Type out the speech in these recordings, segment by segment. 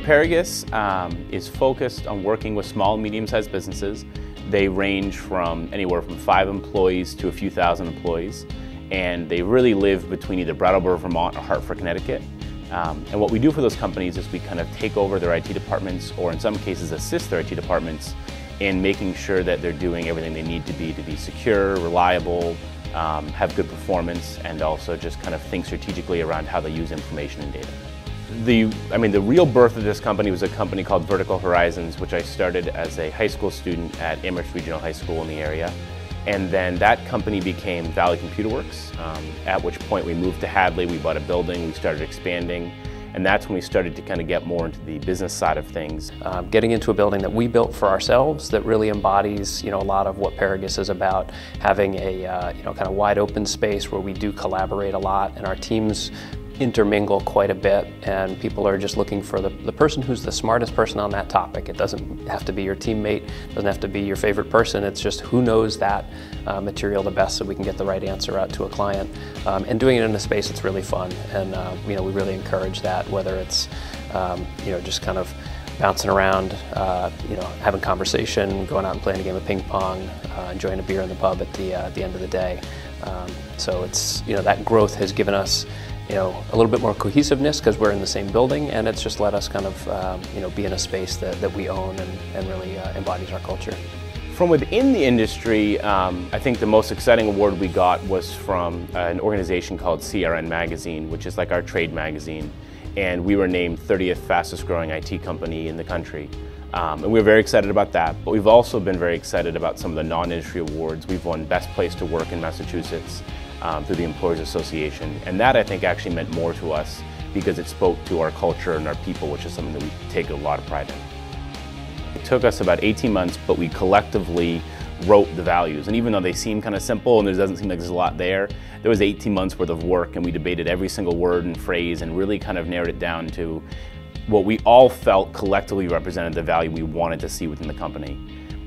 Paragus is focused on working with small and medium-sized businesses. They range from anywhere from 5 employees to a few thousand employees, and they really live between either Brattleboro, Vermont or Hartford, Connecticut. And what we do for those companies is we kind of take over their IT departments, or in some cases assist their IT departments in making sure that they're doing everything they need to be secure, reliable, have good performance, and also just kind of think strategically around how they use information and data. The real birth of this company was a company called Vertical Horizons, which I started as a high school student at Amherst Regional High School in the area. And then that company became Valley Computer Works, at which point we moved to Hadley, we bought a building, we started expanding, and that's when we started to kind of get more into the business side of things. Getting into a building that we built for ourselves that really embodies, a lot of what Paragus is about, having a kind of wide open space where we do collaborate a lot, and our teams intermingle quite a bit, and people are just looking for the person who's the smartest person on that topic. It doesn't have to be your teammate, it doesn't have to be your favorite person, it's just who knows that material the best so we can get the right answer out to a client. And doing it in a space that's really fun, and we really encourage that, whether it's just kind of bouncing around, having conversation, going out and playing a game of ping pong, enjoying a beer in the pub at the end of the day. So it's, that growth has given us a little bit more cohesiveness because we're in the same building, and it's just let us kind of be in a space that we own and really embodies our culture. From within the industry, I think the most exciting award we got was from an organization called CRN Magazine, which is like our trade magazine, and we were named 30th fastest growing IT company in the country. And we were very excited about that, but we've also been very excited about some of the non-industry awards. We've won Best Place to Work in Massachusetts through the Employers Association, and that I think actually meant more to us because it spoke to our culture and our people, which is something that we take a lot of pride in. It took us about 18 months, but we collectively wrote the values, and even though they seem kind of simple and there doesn't seem like there's a lot there was 18 months worth of work, and we debated every single word and phrase and really kind of narrowed it down to what we all felt collectively represented the value we wanted to see within the company.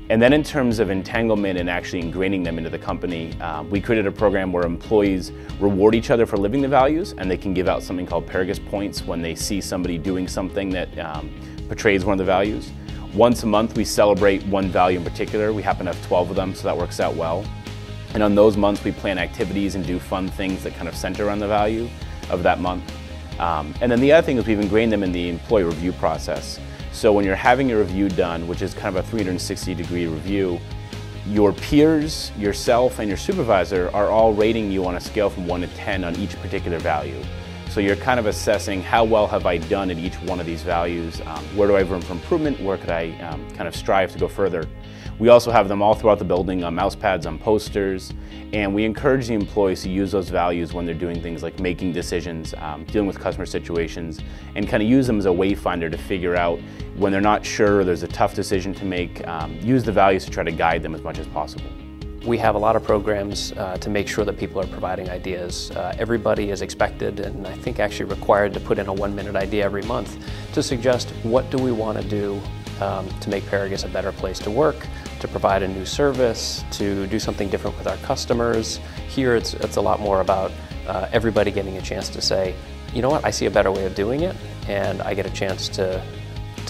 And then in terms of entanglement and actually ingraining them into the company, we created a program where employees reward each other for living the values, and they can give out something called Paragus points when they see somebody doing something that portrays one of the values. Once a month we celebrate one value in particular. We happen to have 12 of them, so that works out well. And on those months we plan activities and do fun things that kind of center around the value of that month. And then the other thing is we've ingrained them in the employee review process. So when you're having a review done, which is kind of a 360-degree review, your peers, yourself, and your supervisor are all rating you on a scale from 1 to 10 on each particular value. So you're kind of assessing how well have I done at each one of these values, where do I have room for improvement, where could I kind of strive to go further. We also have them all throughout the building on mouse pads, on posters, and we encourage the employees to use those values when they're doing things like making decisions, dealing with customer situations, and kind of use them as a wayfinder to figure out when they're not sure, there's a tough decision to make, use the values to try to guide them as much as possible. We have a lot of programs to make sure that people are providing ideas. Everybody is expected, and I think actually required, to put in a 1-minute idea every month to suggest what do we want to do to make Paragus a better place to work, to provide a new service, to do something different with our customers. Here it's a lot more about everybody getting a chance to say, you know what, I see a better way of doing it, and I get a chance to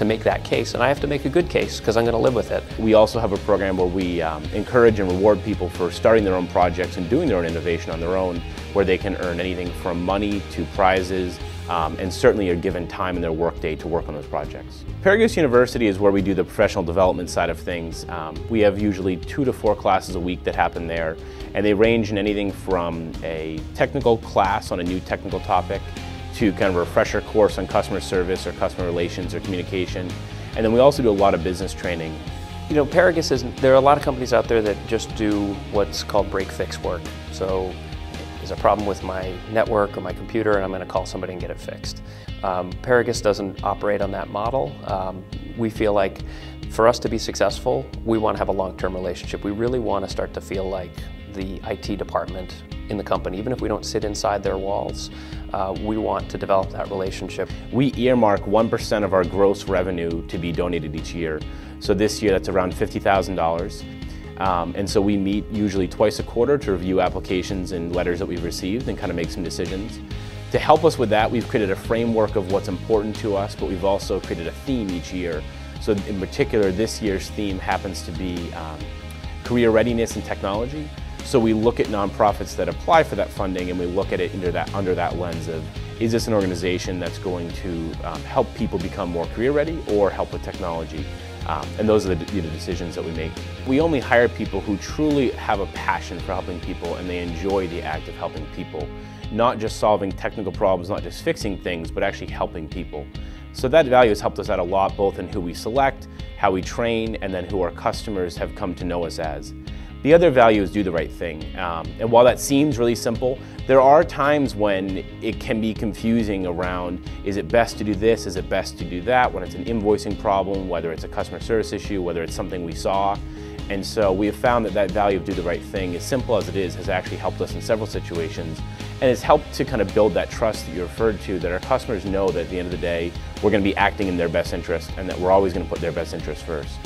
make that case, and I have to make a good case because I'm going to live with it. We also have a program where we encourage and reward people for starting their own projects and doing their own innovation on their own, where they can earn anything from money to prizes, and certainly are given time in their workday to work on those projects. Paragus University is where we do the professional development side of things. We have usually 2 to 4 classes a week that happen there, and they range in anything from a technical class on a new technical topic to kind of a refresher course on customer service or customer relations or communication. And then we also do a lot of business training. Paragus there are a lot of companies out there that just do what's called break-fix work. So there's a problem with my network or my computer, and I'm going to call somebody and get it fixed. Paragus doesn't operate on that model. We feel like for us to be successful, we want to have a long-term relationship. We really want to start to feel like the IT department in the company, even if we don't sit inside their walls. We want to develop that relationship. We earmark 1% of our gross revenue to be donated each year. So this year that's around $50,000. And so we meet usually twice a quarter to review applications and letters that we've received and kind of make some decisions. To help us with that, we've created a framework of what's important to us, but we've also created a theme each year. So in particular, this year's theme happens to be career readiness and technology. So we look at nonprofits that apply for that funding, and we look at it under that lens of, is this an organization that's going to help people become more career ready or help with technology? And those are the decisions that we make. We only hire people who truly have a passion for helping people and they enjoy the act of helping people. Not just solving technical problems, not just fixing things, but actually helping people. So that value has helped us out a lot, both in who we select, how we train, and then who our customers have come to know us as. The other value is do the right thing. And while that seems really simple, there are times when it can be confusing around, is it best to do this, is it best to do that, when it's an invoicing problem, whether it's a customer service issue, whether it's something we saw. And so we have found that that value of do the right thing, as simple as it is, has actually helped us in several situations. And it's helped to kind of build that trust that you referred to, that our customers know that at the end of the day, we're going to be acting in their best interest and that we're always going to put their best interest first.